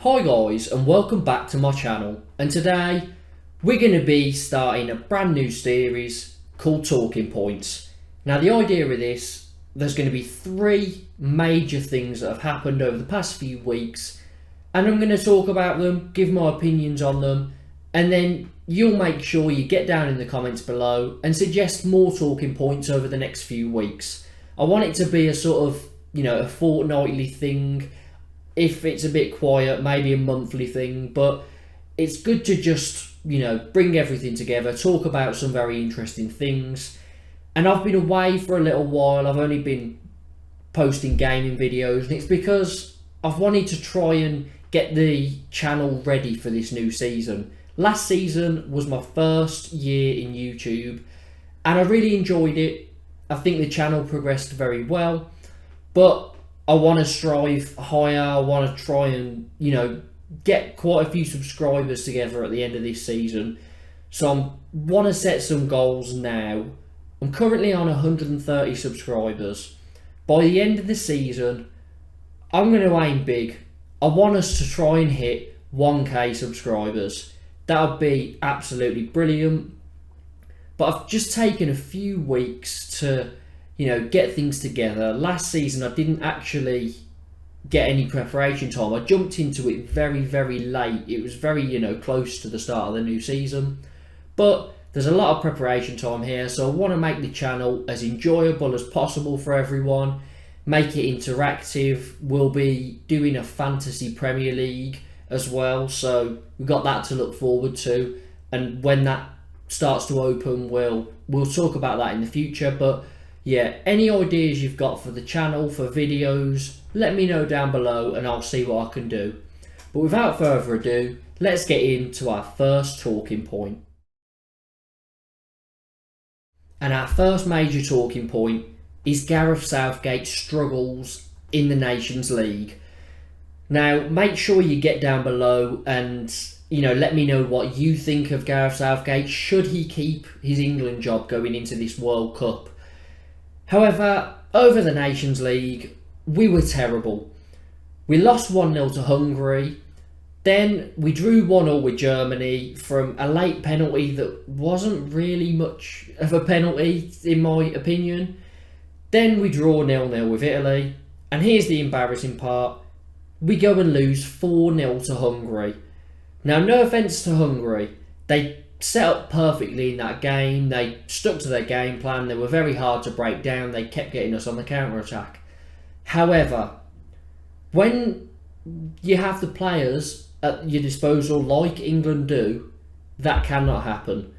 Hi guys, and welcome back to my channel, and today we're going to be starting a brand new series called Talking Points. Now the idea of this, there's going to be three major things that have happened over the past few weeks, and I'm going to talk about them, give my opinions on them, and then you'll make sure you get down in the comments below and suggest more talking points over the next few weeks. I want it to be a sort of, a fortnightly thing. If it's a bit quiet, maybe a monthly thing, but it's good to just, bring everything together, talk about some very interesting things. And I've been away for a little while. I've only been posting gaming videos, and it's because I've wanted to try and get the channel ready for this new season. Last season was my first year in YouTube, and I really enjoyed it. I think the channel progressed very well, but I want to strive higher. I want to try and, get quite a few subscribers together at the end of this season. So I want to set some goals now. I'm currently on 130 subscribers. By the end of the season, I'm going to aim big. I want us to try and hit 1k subscribers. That would be absolutely brilliant. But I've just taken a few weeks to get things together. Last season, I didn't actually get any preparation time. I jumped into it very, very late. It was very, close to the start of the new season. But there's a lot of preparation time here, so I want to make the channel as enjoyable as possible for everyone. Make it interactive. We'll be doing a fantasy Premier League as well, so we've got that to look forward to. And when that starts to open, we'll talk about that in the future. But yeah, any ideas you've got for the channel, for videos, let me know down below and I'll see what I can do. But without further ado, let's get into our first talking point. And our first major talking point is Gareth Southgate's struggles in the Nations League. Now, make sure you get down below and let me know what you think of Gareth Southgate. Should he keep his England job going into this World Cup? However, over the Nations League, we were terrible. We lost 1-0 to Hungary. Then we drew 1-1 with Germany from a late penalty that wasn't really much of a penalty, in my opinion. Then we draw 0-0 with Italy. And here's the embarrassing part. We go and lose 4-0 to Hungary. Now, no offence to Hungary. They set up perfectly in that game. They stuck to their game plan. They were very hard to break down. They kept getting us on the counter-attack. However, when you have the players at your disposal like England do, that cannot happen.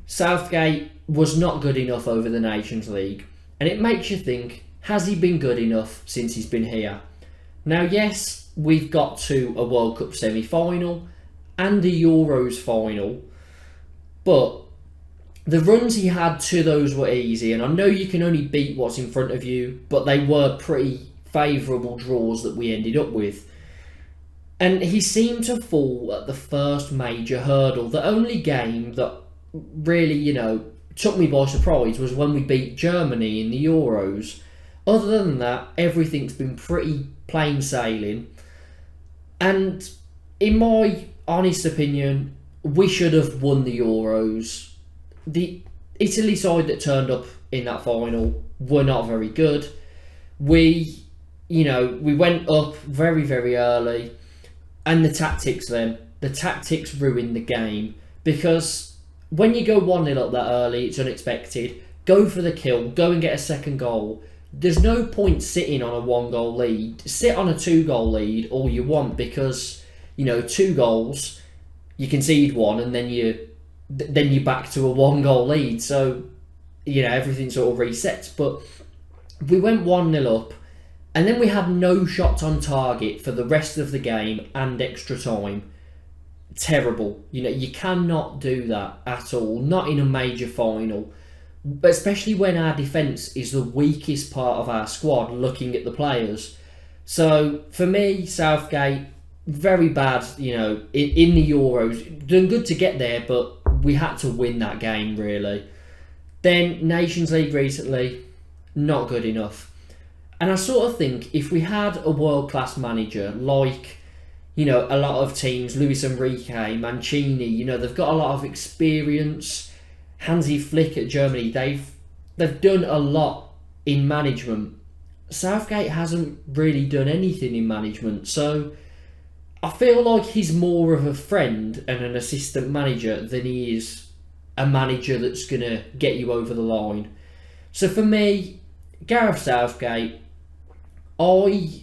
Southgate was not good enough over the Nations League, and it makes you think, has he been good enough since he's been here? Now, yes, we've got to a World Cup semi-final and a Euros final, but the runs he had to those were easy, and I know you can only beat what's in front of you, but they were pretty favourable draws that we ended up with. And he seemed to fall at the first major hurdle. The only game that really, took me by surprise was when we beat Germany in the Euros. Other than that, everything's been pretty plain sailing. And in my honest opinion, we should have won the Euros. The Italy side that turned up in that final were not very good. We went up very, very early, and the tactics ruined the game, because when you go 1-0 up that early, it's unexpected. Go for the kill, go and get a second goal. There's no point sitting on a 1-goal lead. Sit on a 2-goal lead all you want, because 2 goals, you concede one, and then you're back to a 1-goal lead. So everything sort of resets. But we went 1-0 up, and then we had no shots on target for the rest of the game and extra time. Terrible. You cannot do that at all, not in a major final, but especially when our defence is the weakest part of our squad, looking at the players. So for me, Southgate, very bad, in the Euros. Done good to get there, but we had to win that game, really. Then Nations League recently, not good enough. And I sort of think if we had a world-class manager like, a lot of teams, Luis Enrique, Mancini, they've got a lot of experience. Hansi Flick at Germany, they've done a lot in management. Southgate hasn't really done anything in management, so I feel like he's more of a friend and an assistant manager than he is a manager that's going to get you over the line. So for me, Gareth Southgate, I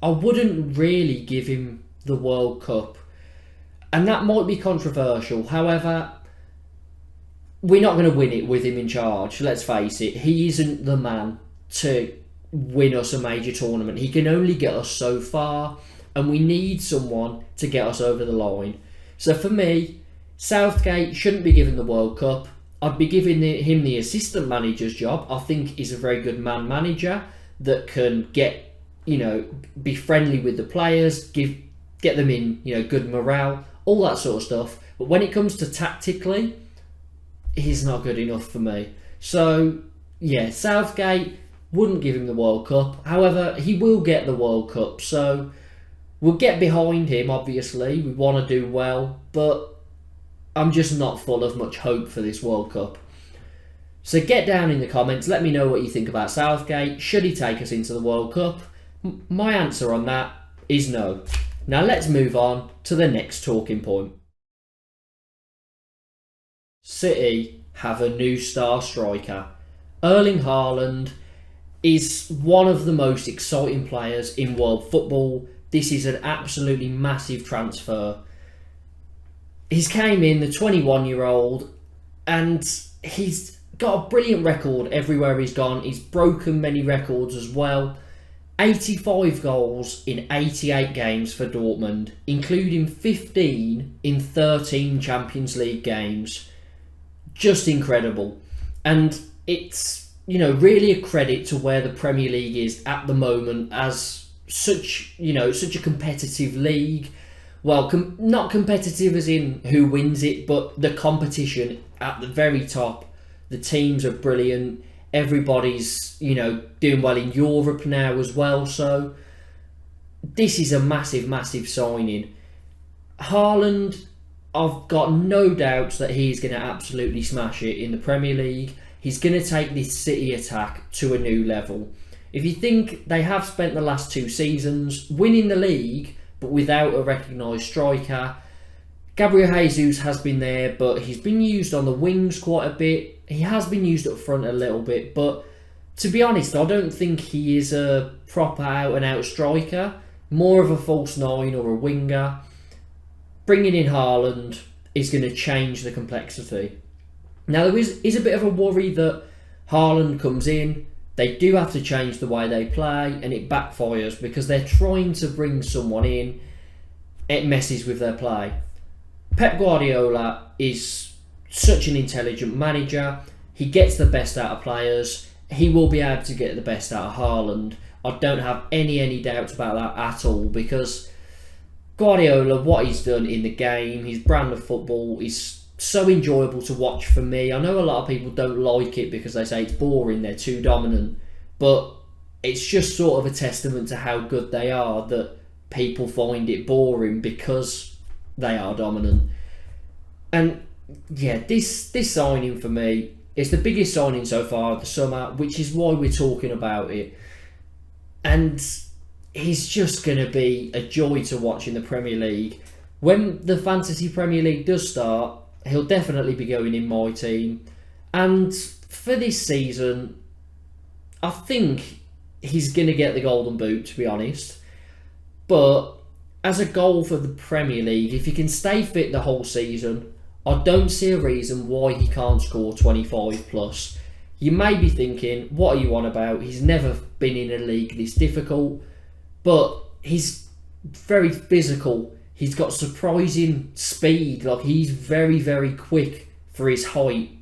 wouldn't really give him the World Cup. And that might be controversial. However, we're not going to win it with him in charge. Let's face it. He isn't the man to win us a major tournament. He can only get us so far. And we need someone to get us over the line. So for me, Southgate shouldn't be given the World Cup. I'd be giving him the assistant manager's job. I think he's a very good man manager that can be friendly with the players, get them in, good morale, all that sort of stuff. But when it comes to tactically, he's not good enough for me. So, yeah, Southgate wouldn't give him the World Cup. However, he will get the World Cup. So, we'll get behind him, obviously. We want to do well. But I'm just not full of much hope for this World Cup. So get down in the comments. Let me know what you think about Southgate. Should he take us into the World Cup? My answer on that is no. Now let's move on to the next talking point. City have a new star striker. Erling Haaland is one of the most exciting players in world football. This is an absolutely massive transfer. He's came in, the 21-year-old, and he's got a brilliant record everywhere he's gone. He's broken many records as well. 85 goals in 88 games for Dortmund, including 15 in 13 Champions League games. Just incredible. And it's, really a credit to where the Premier League is at the moment as such a competitive league. Well, not competitive as in who wins it, but the competition at the very top. The teams are brilliant. Everybody's, doing well in Europe now as well. So this is a massive, massive signing. Haaland, I've got no doubts that he's going to absolutely smash it in the Premier League. He's going to take this City attack to a new level. If you think they have spent the last 2 seasons winning the league, but without a recognised striker. Gabriel Jesus has been there, but he's been used on the wings quite a bit. He has been used up front a little bit, but to be honest, I don't think he is a proper out-and-out striker. More of a false 9 or a winger. Bringing in Haaland is going to change the complexity. Now, there is a bit of a worry that Haaland comes in, they do have to change the way they play, and it backfires because they're trying to bring someone in. It messes with their play. Pep Guardiola is such an intelligent manager. He gets the best out of players. He will be able to get the best out of Haaland. I don't have any doubts about that at all, because Guardiola, what he's done in the game, his brand of football is so enjoyable to watch for me. I know a lot of people don't like it because they say it's boring, they're too dominant, but it's just sort of a testament to how good they are that people find it boring because they are dominant. And yeah, this signing for me is the biggest signing so far of the summer, which is why we're talking about it. And he's just going to be a joy to watch in the Premier League. When the Fantasy Premier League does start, he'll definitely be going in my team. And for this season, I think he's going to get the Golden Boot, to be honest. But as a goal for the Premier League, if he can stay fit the whole season, I don't see a reason why he can't score 25 plus. You may be thinking, what are you on about? He's never been in a league this difficult. But he's very physical. He's got surprising speed. Like, he's very, very quick for his height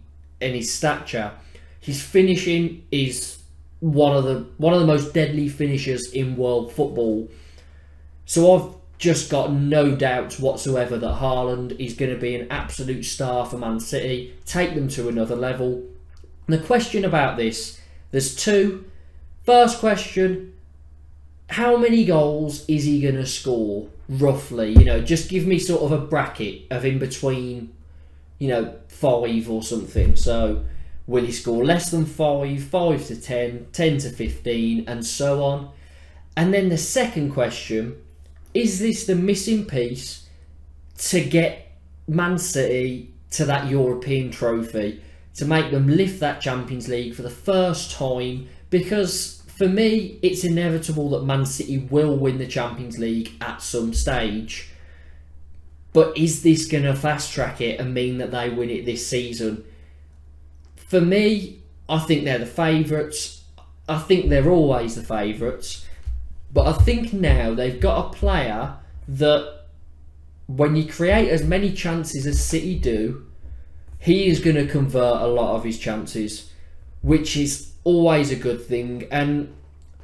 and his stature. His finishing is one of the most deadly finishers in world football. So I've just got no doubts whatsoever that Haaland is going to be an absolute star for Man City, take them to another level. And the question about this, there's two. First question, how many goals is he going to score, roughly? You know, just give me sort of a bracket of in between, 5 or something. So, will he score less than 5, 5 to 10, 10 to 15, and so on? And then the second question, is this the missing piece to get Man City to that European trophy, to make them lift that Champions League for the first time? Because for me, it's inevitable that Man City will win the Champions League at some stage. But is this going to fast track it and mean that they win it this season? For me, I think they're the favourites. I think they're always the favourites. But I think now they've got a player that, when you create as many chances as City do, he is going to convert a lot of his chances, which is always a good thing. And,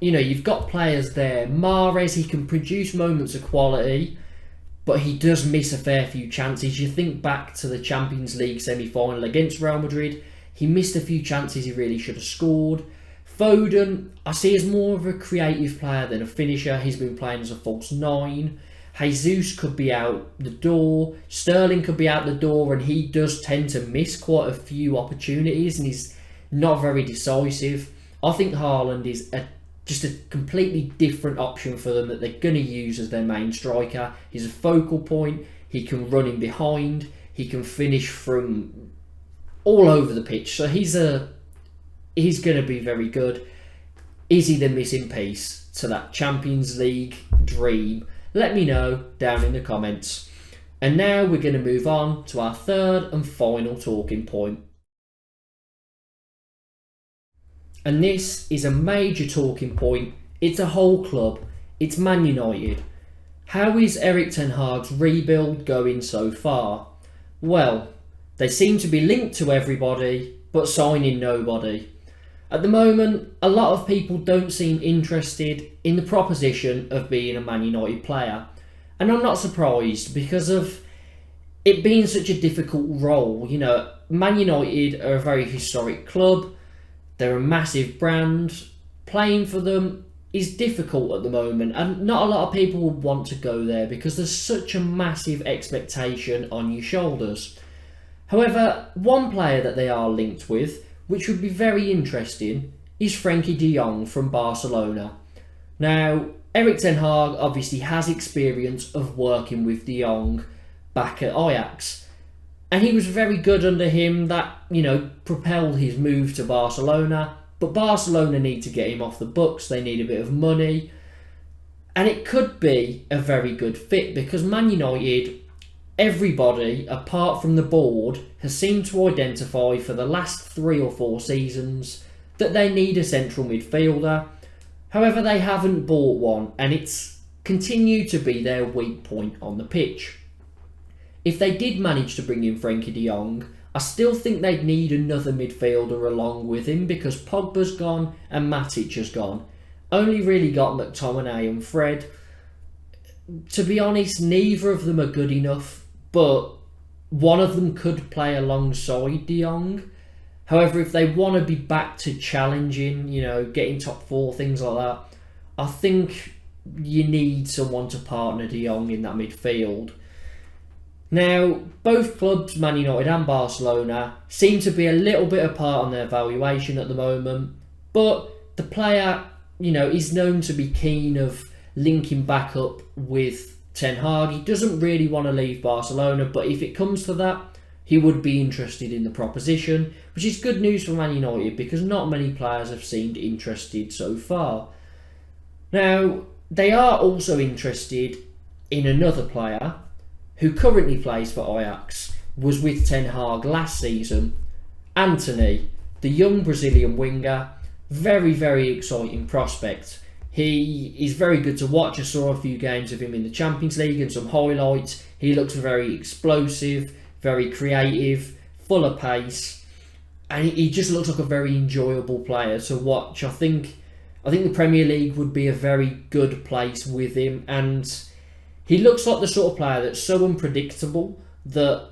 you've got players there. Mahrez, he can produce moments of quality, but he does miss a fair few chances. You think back to the Champions League semi-final against Real Madrid, he missed a few chances he really should have scored. Foden, I see as more of a creative player than a finisher. He's been playing as a false 9. Jesus could be out the door. Sterling could be out the door, and he does tend to miss quite a few opportunities, and he's not very decisive. I think Haaland is just a completely different option for them that they're going to use as their main striker. He's a focal point. He can run in behind. He can finish from all over the pitch. So he's going to be very good. Is he the missing piece to that Champions League dream? Let me know down in the comments. And now we're going to move on to our third and final talking point. And this is a major talking point. It's a whole club. It's Man United. How is Erik Ten Hag's rebuild going so far? Well, they seem to be linked to everybody, but signing nobody. At the moment, a lot of people don't seem interested in the proposition of being a Man United player. And I'm not surprised, because of it being such a difficult role. Man United are a very historic club. They're a massive brand. Playing for them is difficult at the moment, and not a lot of people would want to go there because there's such a massive expectation on your shoulders. However, one player that they are linked with, which would be very interesting, is Frenkie de Jong from Barcelona. Now, Erik Ten Hag obviously has experience of working with de Jong back at Ajax. And he was very good under him. That, propelled his move to Barcelona. But Barcelona need to get him off the books. They need a bit of money. And it could be a very good fit, because Man United, everybody, apart from the board, has seemed to identify for the last 3 or 4 seasons that they need a central midfielder. However, they haven't bought one, and it's continued to be their weak point on the pitch. If they did manage to bring in Frenkie de Jong, I still think they'd need another midfielder along with him, because Pogba's gone and Matic has gone. Only really got McTominay and Fred. To be honest, neither of them are good enough, but one of them could play alongside de Jong. However, if they want to be back to challenging, getting top 4, things like that, I think you need someone to partner de Jong in that midfield. Now, both clubs, Man United and Barcelona, seem to be a little bit apart on their valuation at the moment, but the player, is known to be keen of linking back up with Ten Hag. He doesn't really want to leave Barcelona, but if it comes to that, he would be interested in the proposition, which is good news for Man United, because not many players have seemed interested so far. Now, they are also interested in another player who currently plays for Ajax, was with Ten Hag last season, Antony, the young Brazilian winger. Very, very exciting prospect. He is very good to watch. I saw a few games of him in the Champions League and some highlights. He looks very explosive, very creative, full of pace, and he just looks like a very enjoyable player to watch. I think the Premier League would be a very good place with him, and he looks like the sort of player that's so unpredictable that,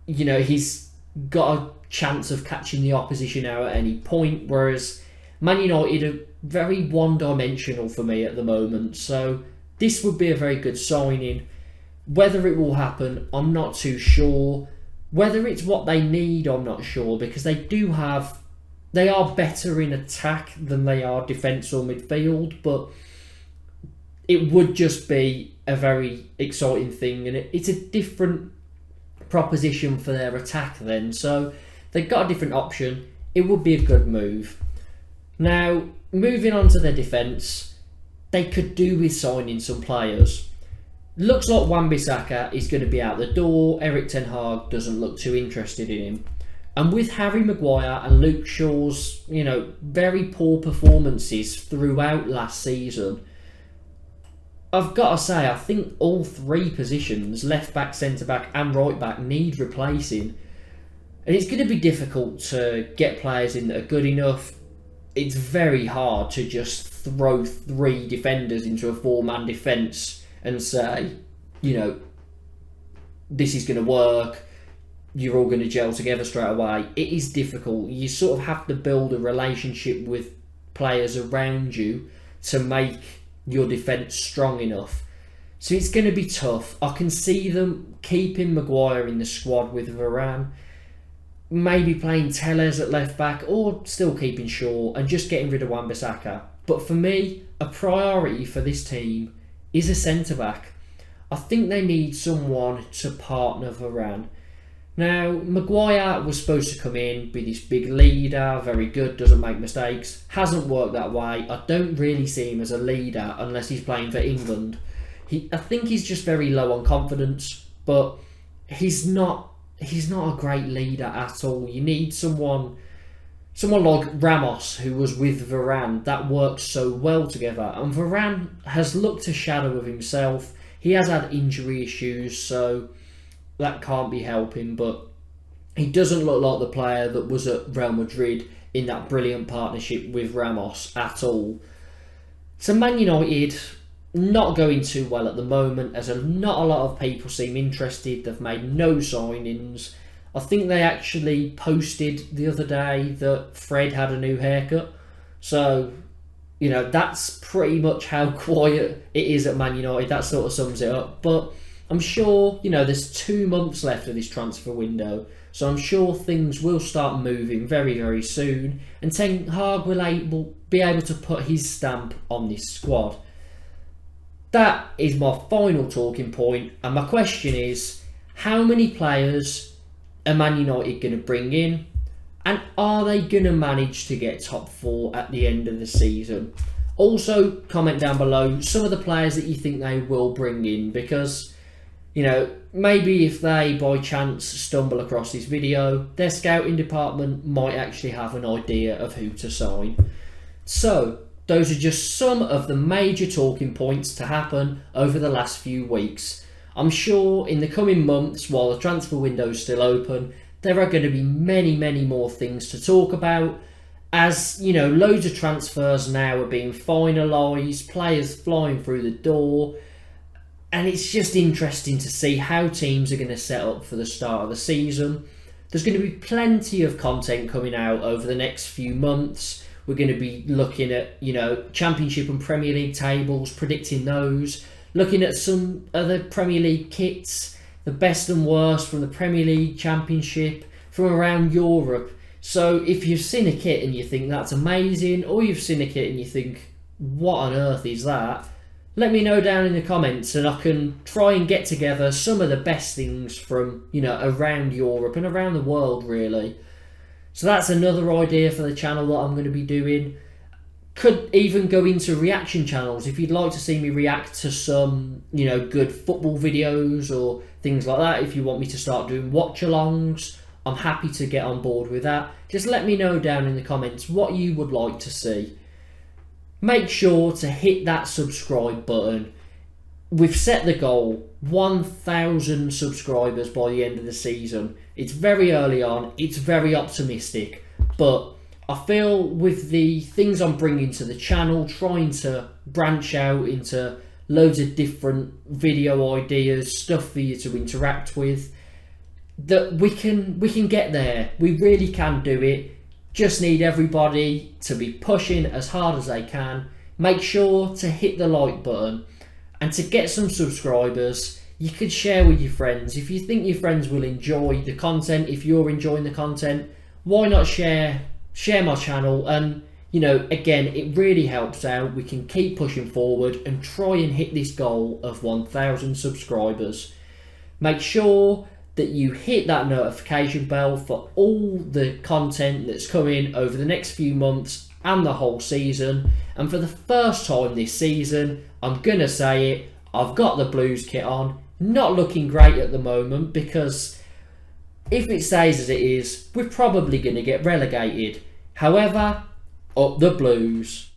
he's got a chance of catching the opposition out at any point, whereas Man United very one-dimensional for me at the moment. So this would be a very good signing. Whether it will happen, I'm not too sure. Whether it's what they need, I'm not sure, because they are better in attack than they are defence or midfield, but it would just be a very exciting thing, and it's a different proposition for their attack then. So they've got a different option. It would be a good move. Now, moving on to their defence, they could do with signing some players. Looks like Wan-Bissaka is going to be out the door. Erik Ten Hag doesn't look too interested in him. And with Harry Maguire and Luke Shaw's, very poor performances throughout last season, I've got to say, I think all three positions, left back, centre back and right back, need replacing. And it's going to be difficult to get players in that are good enough. It's very hard to just throw three defenders into a four-man defence and say, this is going to work. You're all going to gel together straight away. It is difficult. You sort of have to build a relationship with players around you to make your defence strong enough. So it's going to be tough. I can see them keeping Maguire in the squad with Varane, maybe playing Telles at left back, or still keeping Shaw and just getting rid of Wan-Bissaka. But for me, a priority for this team is a centre back. I think they need someone to partner Varane. Now, Maguire was supposed to come in, be this big leader, very good, doesn't make mistakes. Hasn't worked that way. I don't really see him as a leader unless he's playing for England. I think he's just very low on confidence, but he's not a great leader at all. You need someone like Ramos, who was with Varane, that works so well together. And Varane has looked a shadow of himself. He has had injury issues, so that can't be helping, but he doesn't look like the player that was at Real Madrid in that brilliant partnership with Ramos at all. So Man United, not going too well at the moment, as not a lot of people seem interested. They've made no signings. I think they actually posted the other day that Fred had a new haircut. So, that's pretty much how quiet it is at Man United. That sort of sums it up. But I'm sure, there's 2 months left of this transfer window, so I'm sure things will start moving very, very soon, and Ten Hag will be able to put his stamp on this squad. That is my final talking point, and my question is, how many players are Man United going to bring in, and are they going to manage to get top 4 at the end of the season? Also, comment down below some of the players that you think they will bring in, because maybe if they by chance stumble across this video, their scouting department might actually have an idea of who to sign. So, those are just some of the major talking points to happen over the last few weeks. I'm sure in the coming months, while the transfer window is still open, there are going to be many, many more things to talk about. As, loads of transfers now are being finalised, players flying through the door. And it's just interesting to see how teams are going to set up for the start of the season. There's going to be plenty of content coming out over the next few months. We're going to be looking at, Championship and Premier League tables, predicting those. Looking at some other Premier League kits, the best and worst from the Premier League, Championship, from around Europe. So if you've seen a kit and you think that's amazing, or you've seen a kit and you think, what on earth is that? Let me know down in the comments, and I can try and get together some of the best things from, around Europe and around the world, really. So that's another idea for the channel that I'm going to be doing. Could even go into reaction channels. If you'd like to see me react to some, good football videos or things like that, if you want me to start doing watch-alongs, I'm happy to get on board with that. Just let me know down in the comments what you would like to see. Make sure to hit that subscribe button. We've set the goal, 1,000 subscribers by the end of the season. It's very early on, it's very optimistic, but I feel with the things I'm bringing to the channel, trying to branch out into loads of different video ideas, stuff for you to interact with, that we can get there. We really can do it. Just need everybody to be pushing as hard as they can. Make sure to hit the like button, and to get some subscribers, you could share with your friends. If you think your friends will enjoy the content, if you're enjoying the content, why not share my channel? And again, it really helps out. We can keep pushing forward and try and hit this goal of 1,000 subscribers. Make sure that you hit that notification bell for all the content that's coming over the next few months and the whole season. And for the first time this season, I'm gonna say it, I've got the Blues kit on. Not looking great at the moment, because if it stays as it is, we're probably gonna get relegated. However, up the Blues.